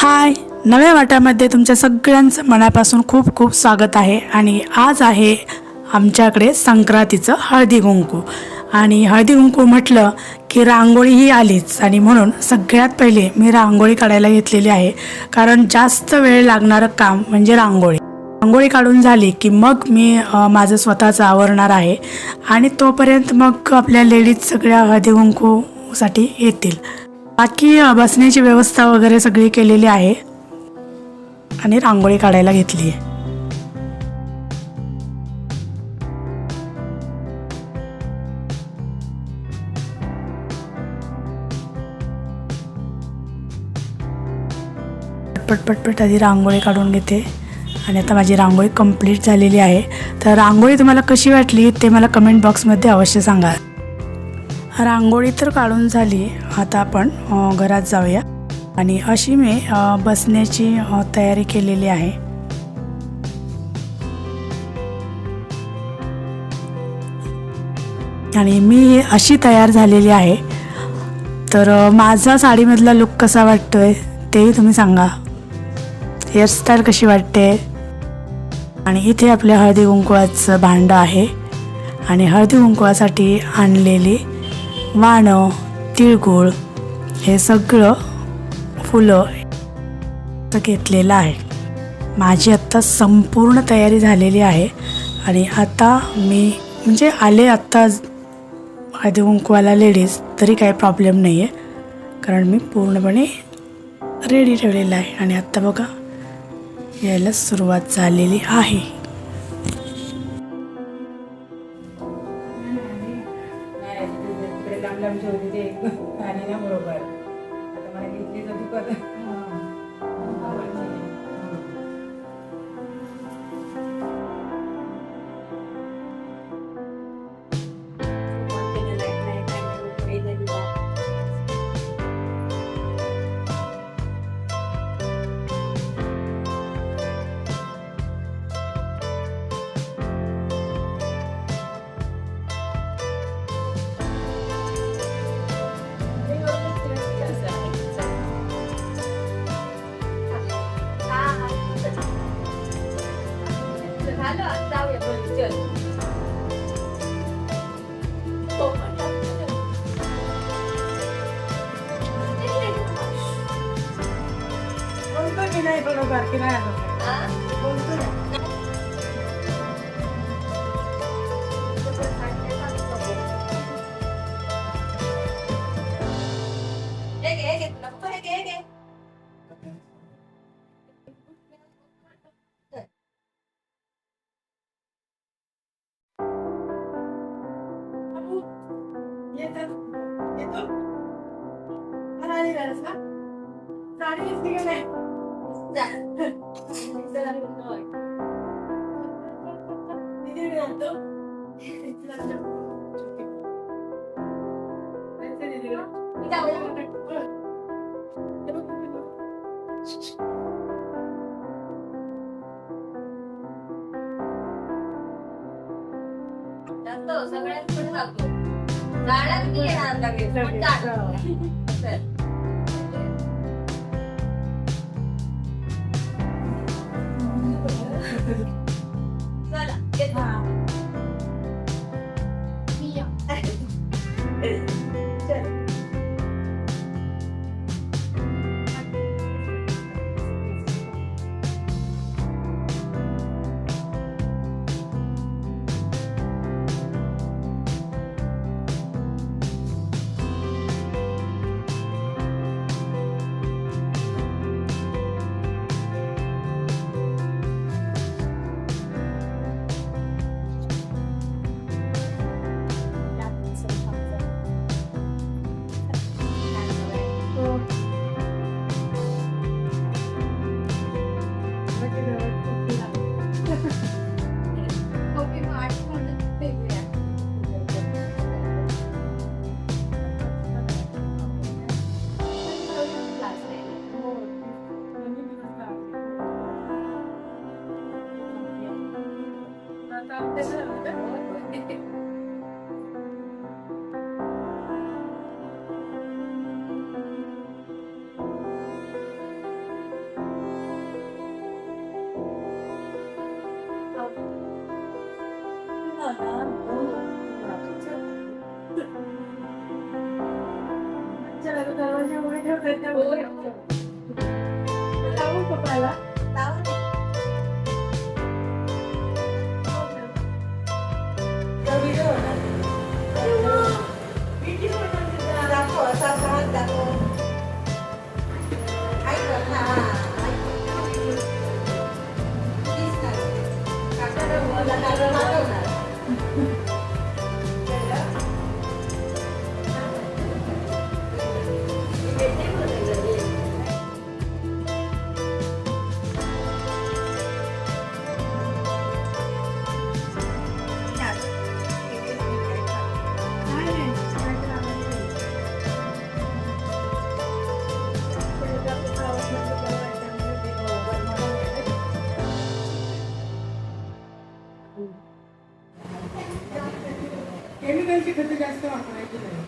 हाय, नव्या वाट्यामध्ये तुमच्या सगळ्यांचं मनापासून खूप खूप स्वागत आहे. आणि आज आहे आमच्याकडे संक्रांतीचं हळदी कुंकू. आणि हळदी कुंकू म्हटलं की रांगोळी ही आलीच, आणि म्हणून सगळ्यात पहिले मी रांगोळी काढायला घेतलेली आहे. कारण जास्त वेळ लागणारं काम म्हणजे रांगोळी. रांगोळी काढून झाली की मग मी माझं स्वतःचं आवरणार आहे. आणि तोपर्यंत मग आपल्या लेडीज सगळ्या हळदी कुंकूसाठी येतील. बाकी बसण्याची व्यवस्था वगैरे सगळी केलेली आहे आणि रांगोळी काढायला घेतली आहे. पटपट आधी रांगोळी काढून घेते. आणि आता माझी रांगोळी कंप्लीट झालेली आहे. तर रांगोळी तुम्हाला कशी वाटली ते मला कमेंट बॉक्समध्ये अवश्य सांगा. रांगोळी तर काढून झाली, आता आपण घरात जाऊया. आणि अशी मी बसण्याची तयारी केलेली आहे. आणि मी अशी तयार झालेली आहे. तर माझा साडीमधला लुक कसा वाटतोय तेही तुम्ही सांगा. हेअरस्टाईल कशी वाटते. आणि इथे आपल्या हळदी कुंकवाचं भांडं आहे. आणि हळदी कुंकवासाठी आणलेली वाणं, तिळगुळ हे सगळं फुलं घेतलेलं आहे. माझी आत्ता संपूर्ण तयारी झालेली आहे. आणि आता मी म्हणजे आले आत्ता हळदी कुंकवाला लेडीज, तरी काही प्रॉब्लेम नाही आहे, कारण मी पूर्णपणे रेडी ठेवलेलं आहे. आणि आत्ता बघा यायला सुरुवात झालेली आहे. सगळ्यात पुढे जातो झाडात मी येणार लगेच चला लावू पप्पाला केमिकलची खतं जास्त वापरायची नाही.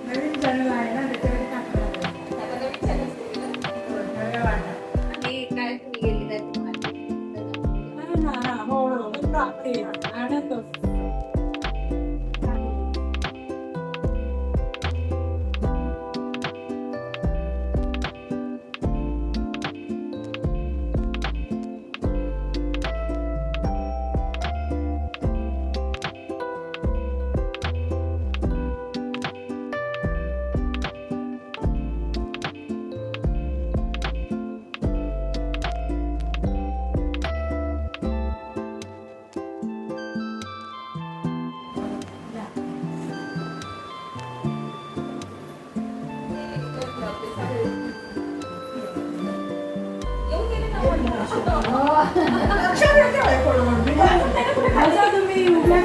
नवीन चॅनल आहे ना त्याच्याकडे आनंद तुम्ही उभ्या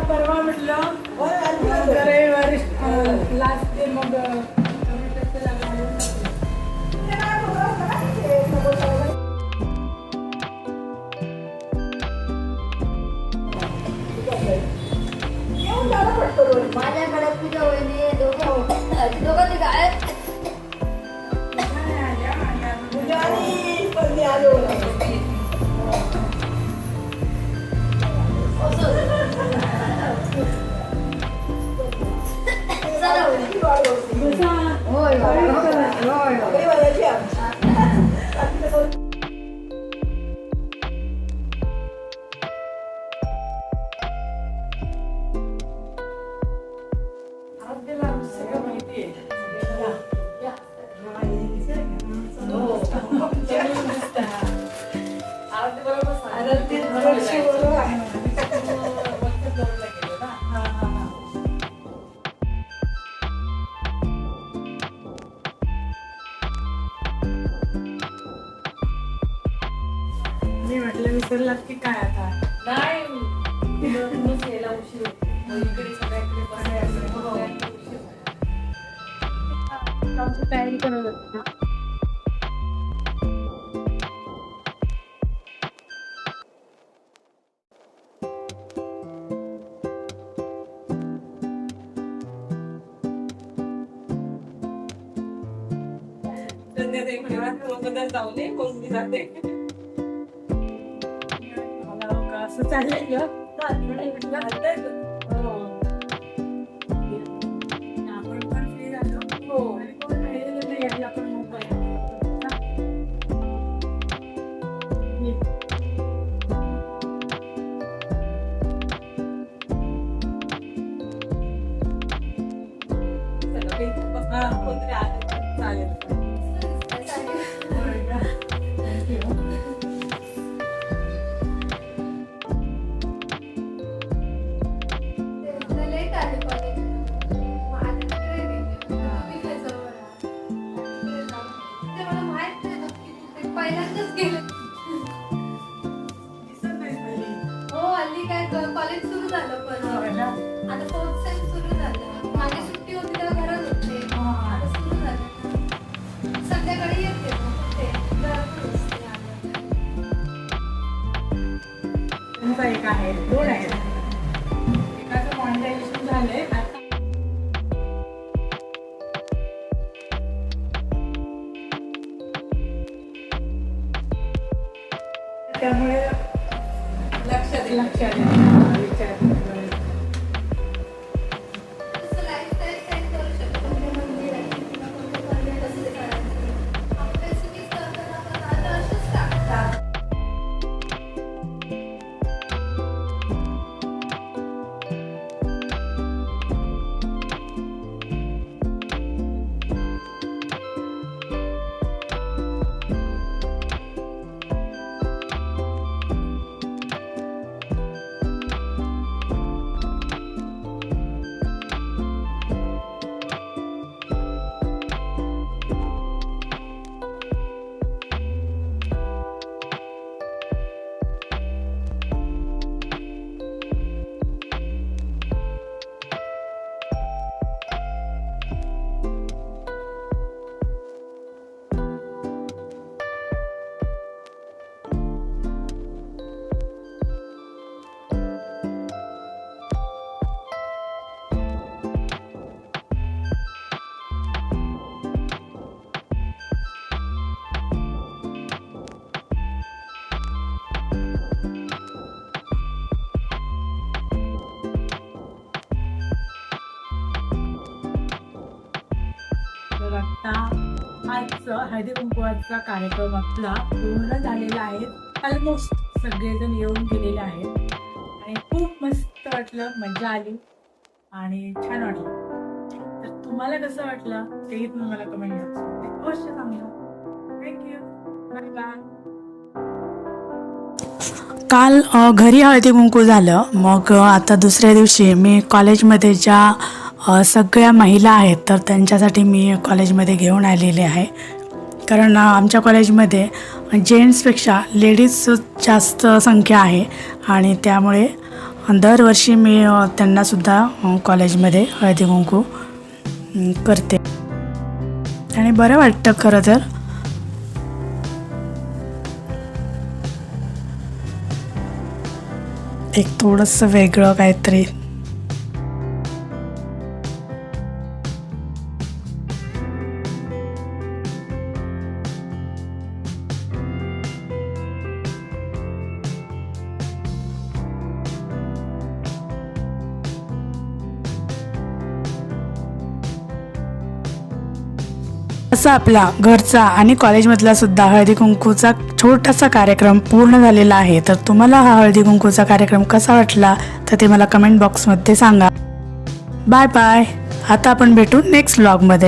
परवा म्हटलं लास्ट डे मग माझ्याकडे पूजा वहिनी दोघं ते काय मी म्हटलं विसरलात की काय आता नाही यायला उशीर होतो इकडे सगळ्याकडे तयारी करत होती. जाऊ नये कोणती जाते असं चाललंय ग. आपण पण फ्री झालो. आणि कोण राहिलेलं नाही आहे, आपण मोबाईल कोणतरी आले चालेल. कॉलेज सुरू झालं परत. आता फोर्थ सेम सुरू झालं. माझी सुट्टी होती तेव्हा घरात होते. आता सुरू झालं. संध्याकाळी येते मग कुठे घरातच असते आल्यावर. तुमचा एक आहे, दोन आहेत. एकाचं मॉनिटायझेशन झालंय आता. त्यामुळे लक्षात विचार तसं lifestyle set करू शकतो. म्हणजे मंदिर आहे, किंवा कोणतं कॉलेज असते करायचं. आपल्या सिटीत करताना पण आता असेच टाकतात. तर आता आजचा हळदी कुंकवाचा कार्यक्रम आपला पूर्ण झालेला आहे. ऑलमोस्ट सगळेजण येऊन गेलेले आहेत आणि खूप मस्त वाटलं, मजा आली आणि छान वाटलं. तर तुम्हाला कसं वाटलं तेही तुम्ही मला कमेंट बॉक्समध्ये अवश्य सांगा. Thank you, bye bye. काल घरी हळदी कुंकू झालं. मग आता दुसऱ्या दिवशी मी कॉलेजमध्ये ज्या सगळ्या महिला आहेत तर त्यांच्यासाठी मी कॉलेजमध्ये घेऊन आलेले आहे. कारण आमच्या कॉलेजमध्ये जेंट्सपेक्षा लेडीज जास्त संख्या आहे आणि त्यामुळे दरवर्षी मी त्यांनासुद्धा कॉलेजमध्ये हळदी कुंकू करते आणि बरं वाटतं खरं तर. एक थोडंसं वेगळं काहीतरी. असा आपला घरचा आणि कॉलेजमधला सुद्धा हळदी कुंकूचा छोटासा कार्यक्रम पूर्ण झालेला आहे. तर तुम्हाला हा हळदी कुंकूचा कार्यक्रम कसा वाटला तर ते मला कमेंट बॉक्समध्ये सांगा. Bye bye. आता आपण भेटू नेक्स्ट व्लॉगमध्ये.